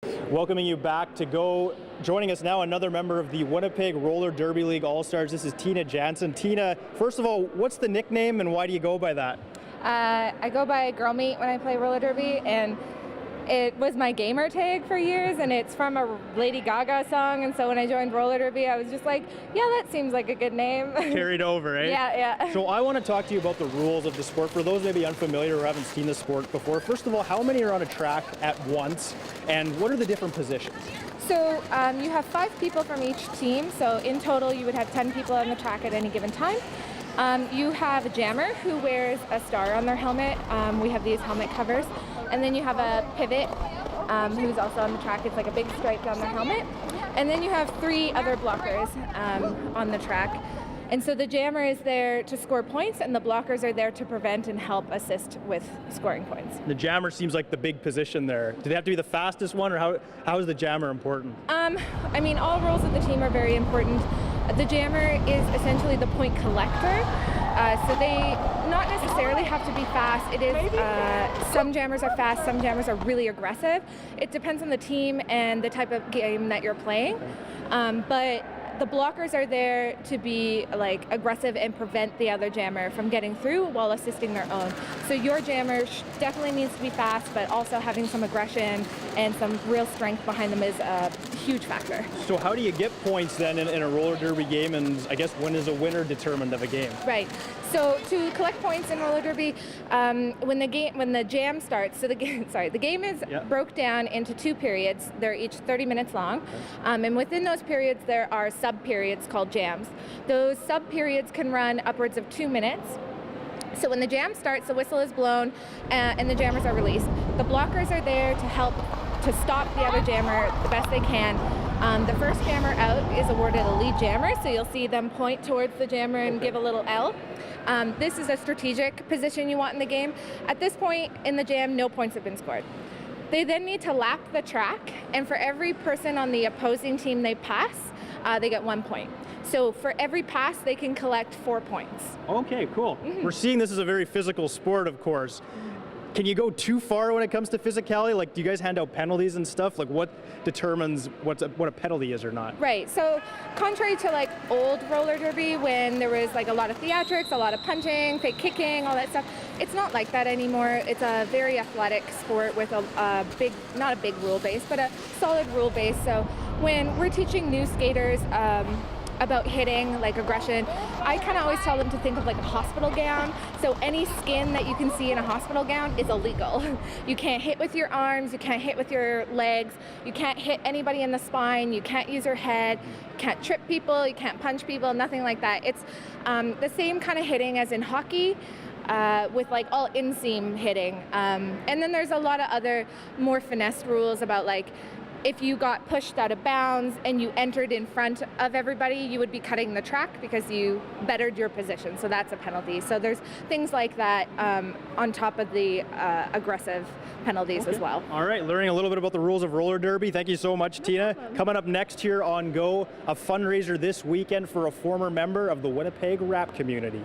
Welcoming you back to Go. Joining us now, another member of the Winnipeg Roller Derby League All-Stars. This is Tina Jansen. Tina, first of all, what's the nickname and why do you go by that? I go by Girlmeat when I play roller derby, and it was my gamer tag for years, and it's from a Lady Gaga song, and so when I joined roller derby, I was just like, yeah, that seems like a good name. Carried over, eh? Yeah. So I want to talk to you about the rules of the sport. For those maybe unfamiliar or haven't seen the sport before, first of all, how many are on a track at once, and what are the different positions? So you have 5 people from each team, so in total you would have 10 people on the track at any given time. You have a jammer who wears a star on their helmet. We have these helmet covers. And then you have a pivot who's also on the track. It's like a big stripe down their helmet. And then you have 3 other blockers on the track. And so the jammer is there to score points, and the blockers are there to prevent and help assist with scoring points. The jammer seems like the big position there. Do they have to be the fastest one, or how is the jammer important? I mean, all roles of the team are very important. The jammer is essentially the point collector, so they not necessarily have to be fast. It is some jammers are fast, some jammers are really aggressive. It depends on the team and the type of game that you're playing, but the blockers are there to be like aggressive and prevent the other jammer from getting through while assisting their own. So your jammer definitely needs to be fast, but also having some aggression and some real strength behind them is a huge factor. So how do you get points then in a roller derby game, and I guess when is a winner determined of a game? Right. So to collect points in roller derby, when the jam starts, so the game is broke down into 2 periods. They're each 30 minutes long, and within those periods there are sub-periods called jams. Those sub-periods can run upwards of 2 minutes. So when the jam starts, the whistle is blown and the jammers are released. The blockers are there to help to stop the other jammer the best they can. The first jammer out is awarded a lead jammer, so you'll see them point towards the jammer and give a little L. This is a strategic position you want in the game. At this point in the jam, no points have been scored. They then need to lap the track, and for every person on the opposing team they pass, they get 1 point. So for every pass, they can collect 4 points. Okay, cool. We're seeing this as a very physical sport, of course. Can you go too far when it comes to physicality? Like, do you guys hand out penalties and stuff? Like, what determines what a penalty is or not? Right. So, contrary to like old roller derby, when there was like a lot of theatrics, a lot of punching, fake kicking, all that stuff, it's not like that anymore. It's a very athletic sport with a big, not a big rule base, but a solid rule base. So, when we're teaching new skaters about hitting, like aggression, I kind of always tell them to think of like a hospital gown. So any skin that you can see in a hospital gown is illegal. You can't hit with your arms, you can't hit with your legs, you can't hit anybody in the spine, you can't use your head, you can't trip people, you can't punch people, nothing like that. It's the same kind of hitting as in hockey, with like all inseam hitting. And then there's a lot of other more finesse rules about like, if you got pushed out of bounds and you entered in front of everybody, you would be cutting the track because you bettered your position. So that's a penalty. So there's things like that on top of the aggressive penalties as well. All right, learning a little bit about the rules of roller derby. Thank you so much, Tina. Coming up next here on Go, a fundraiser this weekend for a former member of the Winnipeg rap community.